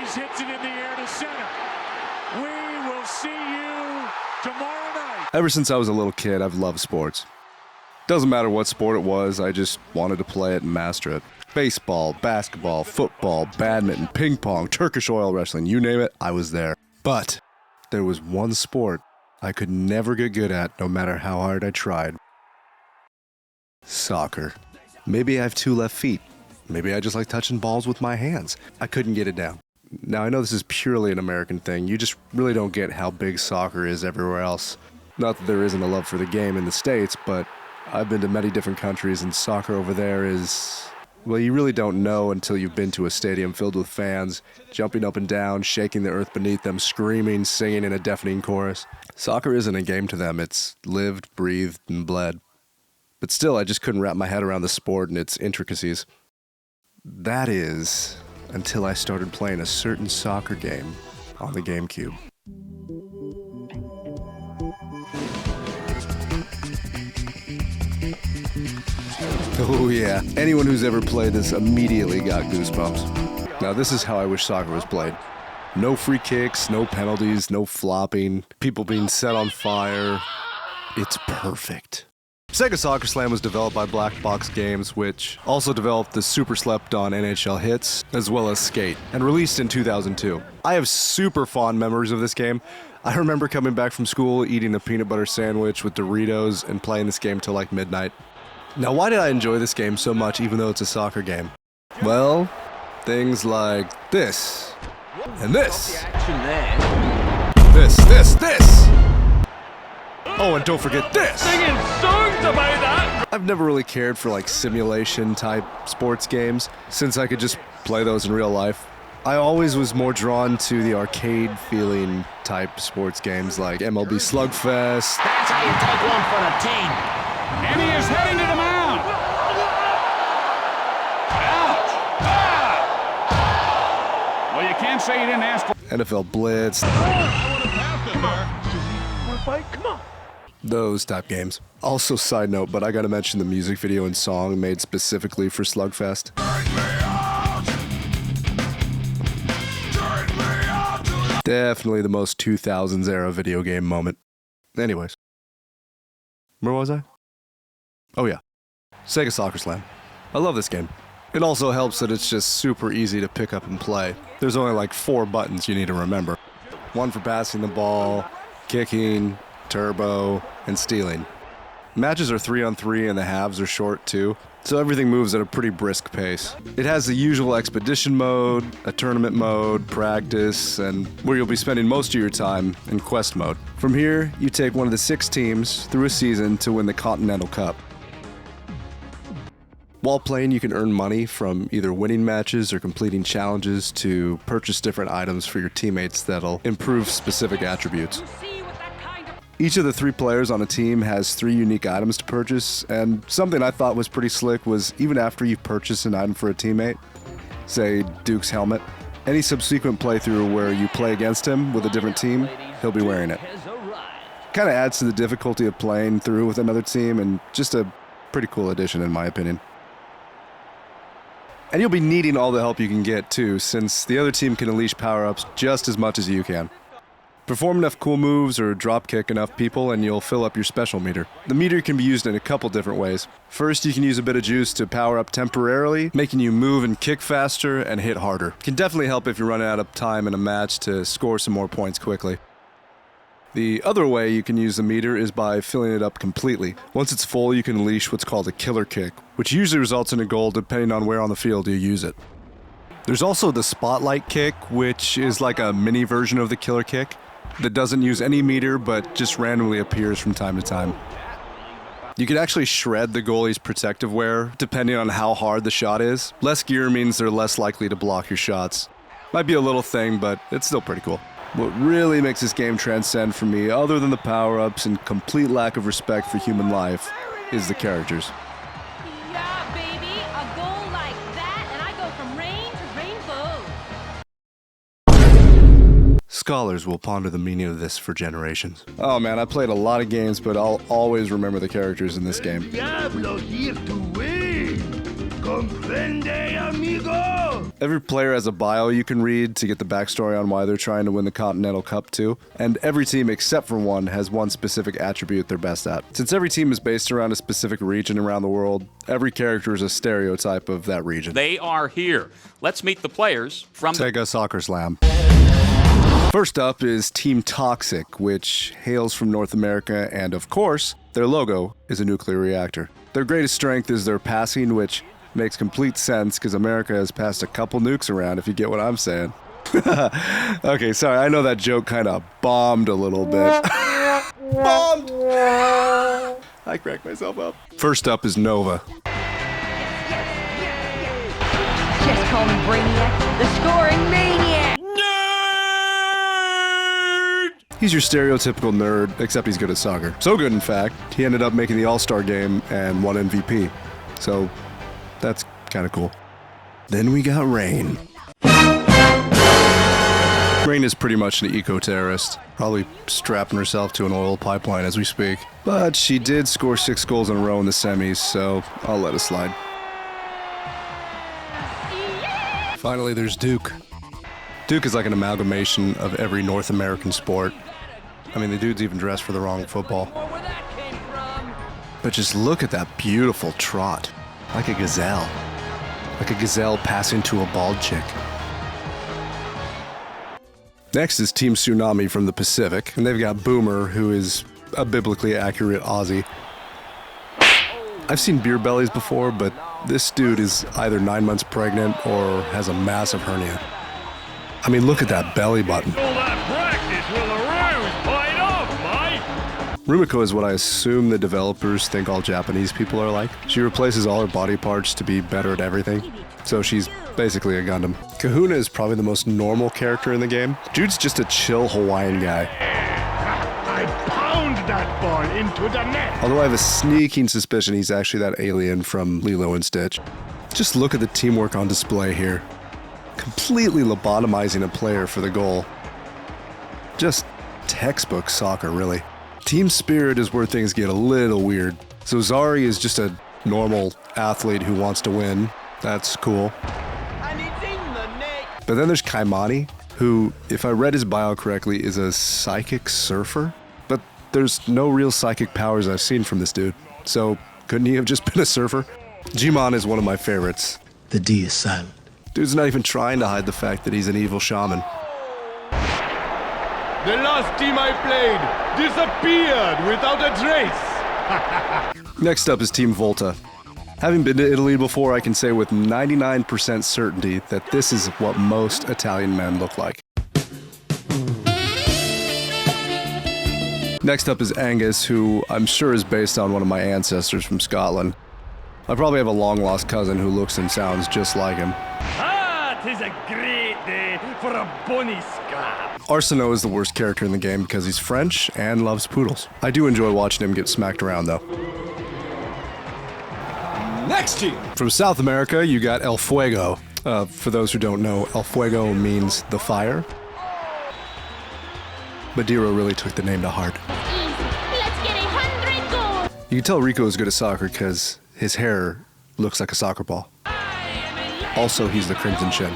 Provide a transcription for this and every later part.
Hayes hits it in the air to center. We will see you tomorrow night. Ever since I was a little kid, I've loved sports. Doesn't matter what sport it was, I just wanted to play it and master it. Baseball, basketball, football, badminton, ping pong, Turkish oil wrestling, you name it, I was there. But there was one sport I could never get good at, no matter how hard I tried. Soccer. Maybe I have two left feet. Maybe I just like touching balls with my hands. I couldn't get it down. Now, I know this is purely an American thing. You just really don't get how big soccer is everywhere else. Not that there isn't a love for the game in the States, but I've been to many different countries, and soccer over there is... well, you really don't know until you've been to a stadium filled with fans, jumping up and down, shaking the earth beneath them, screaming, singing in a deafening chorus. Soccer isn't a game to them. It's lived, breathed, and bled. But still, I just couldn't wrap my head around the sport and its intricacies. That is, until I started playing a certain soccer game on the GameCube. Oh yeah, anyone who's ever played this immediately got goosebumps. Now this is how I wish soccer was played. No free kicks, no penalties, no flopping, people being set on fire. It's perfect. Sega Soccer Slam was developed by Black Box Games, which also developed the super slept-on NHL Hits, as well as Skate, and released in 2002. I have super fond memories of this game. I remember coming back from school, eating a peanut butter sandwich with Doritos, and playing this game till like midnight. Now, why did I enjoy this game so much, even though it's a soccer game? Well, things like this, and this, this. Oh, and don't forget this. Singing songs about that. I've never really cared for like simulation-type sports games, since I could just play those in real life. I always was more drawn to the arcade-feeling type sports games like MLB Slugfest. That's how you take one for the team. And he is heading to the mound. Ouch! Ah! Well, you can't say you didn't ask for NFL Blitz. I want to pass it there. Want to fight? Come on. Those type games. Also, side note, but I gotta mention the music video and song made specifically for Slugfest. Definitely the most 2000s era video game moment. Anyways. Where was I? Oh yeah. Sega Soccer Slam. I love this game. It also helps that it's just super easy to pick up and play. There's only like 4 buttons you need to remember. One for passing the ball, kicking, turbo, and stealing. Matches are 3-on-3 and the halves are short too, so everything moves at a pretty brisk pace. It has the usual expedition mode, a tournament mode, practice, and where you'll be spending most of your time in quest mode. From here, you take one of the 6 teams through a season to win the Continental Cup. While playing, you can earn money from either winning matches or completing challenges to purchase different items for your teammates that'll improve specific attributes. Each of the 3 players on a team has 3 unique items to purchase, and something I thought was pretty slick was even after you've purchased an item for a teammate, say Duke's helmet, any subsequent playthrough where you play against him with a different team, he'll be wearing it. Kind of adds to the difficulty of playing through with another team, and just a pretty cool addition in my opinion. And you'll be needing all the help you can get too, since the other team can unleash power-ups just as much as you can. Perform enough cool moves or dropkick enough people and you'll fill up your special meter. The meter can be used in a couple different ways. First, you can use a bit of juice to power up temporarily, making you move and kick faster and hit harder. It can definitely help if you're running out of time in a match to score some more points quickly. The other way you can use the meter is by filling it up completely. Once it's full, you can unleash what's called a killer kick, which usually results in a goal depending on where on the field you use it. There's also the spotlight kick, which is like a mini version of the killer kick that doesn't use any meter but just randomly appears from time to time. You can actually shred the goalie's protective wear depending on how hard the shot is. Less gear means they're less likely to block your shots. Might be a little thing, but it's still pretty cool. What really makes this game transcend for me, other than the power-ups and complete lack of respect for human life, is the characters. Yeah, baby, a goal like that, and I go from rain to rainbow. Scholars will ponder the meaning of this for generations. Oh man, I played a lot of games, but I'll always remember the characters in this game. Diablo here to win. Comprende, amigo? Every player has a bio you can read to get the backstory on why they're trying to win the Continental Cup too. And every team except for one has one specific attribute they're best at. Since every team is based around a specific region around the world, every character is a stereotype of that region. They are here. Let's meet the players from Sega Soccer Slam. First up is Team Toxic, which hails from North America, and of course, their logo is a nuclear reactor. Their greatest strength is their passing, which makes complete sense because America has passed a couple nukes around, if you get what I'm saying. Okay, sorry, I know that joke kind of bombed a little bit. Bombed! I cracked myself up. First up is Nova. Just call me Brainiac, the scoring maniac! He's your stereotypical nerd, except he's good at soccer. So good, in fact, he ended up making the All-Star game and won MVP. So that's kind of cool. Then we got Rain. Rain is pretty much an eco-terrorist, probably strapping herself to an oil pipeline as we speak. But she did score 6 goals in a row in the semis, so I'll let it slide. Finally, there's Duke. Duke is like an amalgamation of every North American sport. I mean, the dude's even dressed for the wrong football. But just look at that beautiful trot. Like a gazelle. Like a gazelle passing to a bald chick. Next is Team Tsunami from the Pacific, and they've got Boomer, who is a biblically accurate Aussie. I've seen beer bellies before, but this dude is either 9 months pregnant or has a massive hernia. I mean, look at that belly button. Rumiko is what I assume the developers think all Japanese people are like. She replaces all her body parts to be better at everything, so she's basically a Gundam. Kahuna is probably the most normal character in the game. Dude's just a chill Hawaiian guy. I pound that ball into the net. Although I have a sneaking suspicion he's actually that alien from Lilo and Stitch. Just look at the teamwork on display here. Completely lobotomizing a player for the goal. Just textbook soccer, really. Team spirit is where things get a little weird. So Zari is just a normal athlete who wants to win. That's cool. But then there's Kaimani, who, if I read his bio correctly, is a psychic surfer. But there's no real psychic powers I've seen from this dude. So couldn't he have just been a surfer? Jimon is one of my favorites. The D is silent. Dude's not even trying to hide the fact that he's an evil shaman. The last team I played disappeared without a trace. Next up is Team Volta. Having been to Italy before, I can say with 99% certainty that this is what most Italian men look like. Next up is Angus, who I'm sure is based on one of my ancestors from Scotland. I probably have a long-lost cousin who looks and sounds just like him. Ah, 'tis a great day for a bonny scrap. Arsenault is the worst character in the game because he's French and loves poodles. I do enjoy watching him get smacked around, though. Next team. From South America, you got El Fuego. For those who don't know, El Fuego means the fire. Madeira really took the name to heart. Let's get 100 goals. You can tell Rico is good at soccer because his hair looks like a soccer ball. Also, he's the Crimson Chin.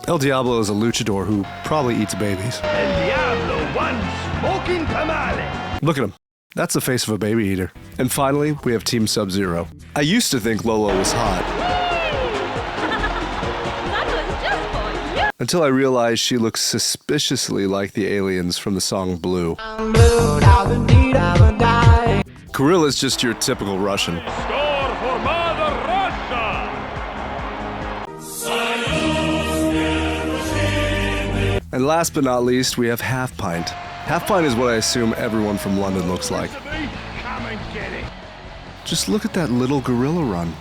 El Diablo is a luchador who probably eats babies. El Diablo, one smoking tamale. Look at him. That's the face of a baby eater. And finally, we have Team Sub-Zero. I used to think Lolo was hot, That was just for you. until I realized she looks suspiciously like the aliens from the song Blue. Kirill is just your typical Russian. Score for Mother Russia. And last but not least, we have Half Pint. Half Pint is what I assume everyone from London looks like. Come and get it. Just look at that little gorilla run.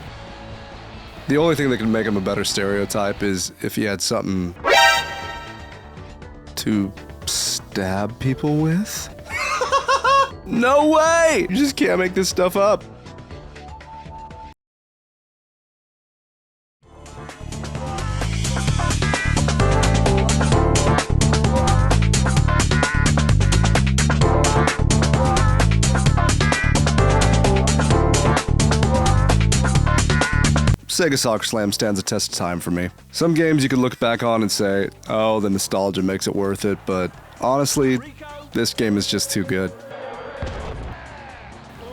The only thing that can make him a better stereotype is if he had something to stab people with. No way! You just can't make this stuff up. Sega Soccer Slam stands a test of time for me. Some games you could look back on and say, oh, the nostalgia makes it worth it, but honestly, this game is just too good.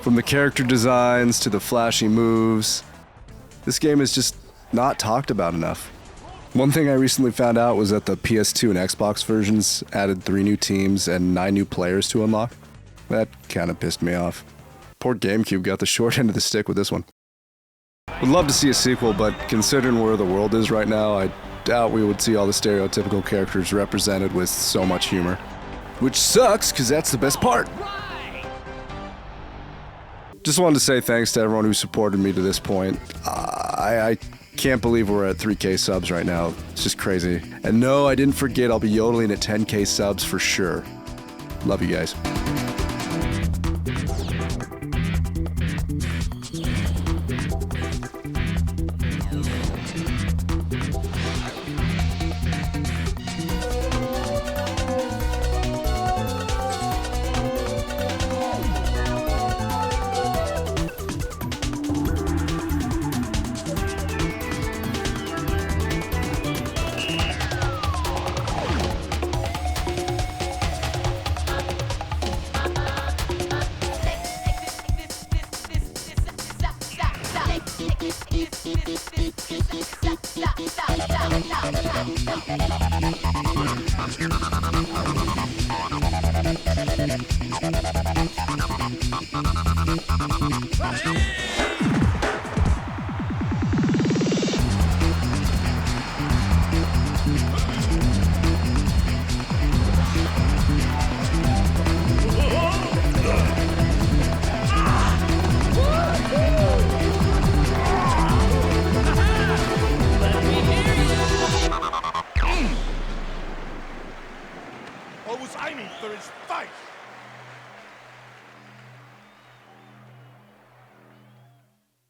From the character designs to the flashy moves, this game is just not talked about enough. One thing I recently found out was that the PS2 and Xbox versions added 3 new teams and 9 new players to unlock. That kind of pissed me off. Poor GameCube got the short end of the stick with this one. Would love to see a sequel, but considering where the world is right now, I doubt we would see all the stereotypical characters represented with so much humor. Which sucks, because that's the best part. Just wanted to say thanks to everyone who supported me to this point. I can't believe we're at 3K subs right now. It's just crazy. And no, I didn't forget I'll be yodeling at 10K subs for sure. Love you guys. What was aiming for his face.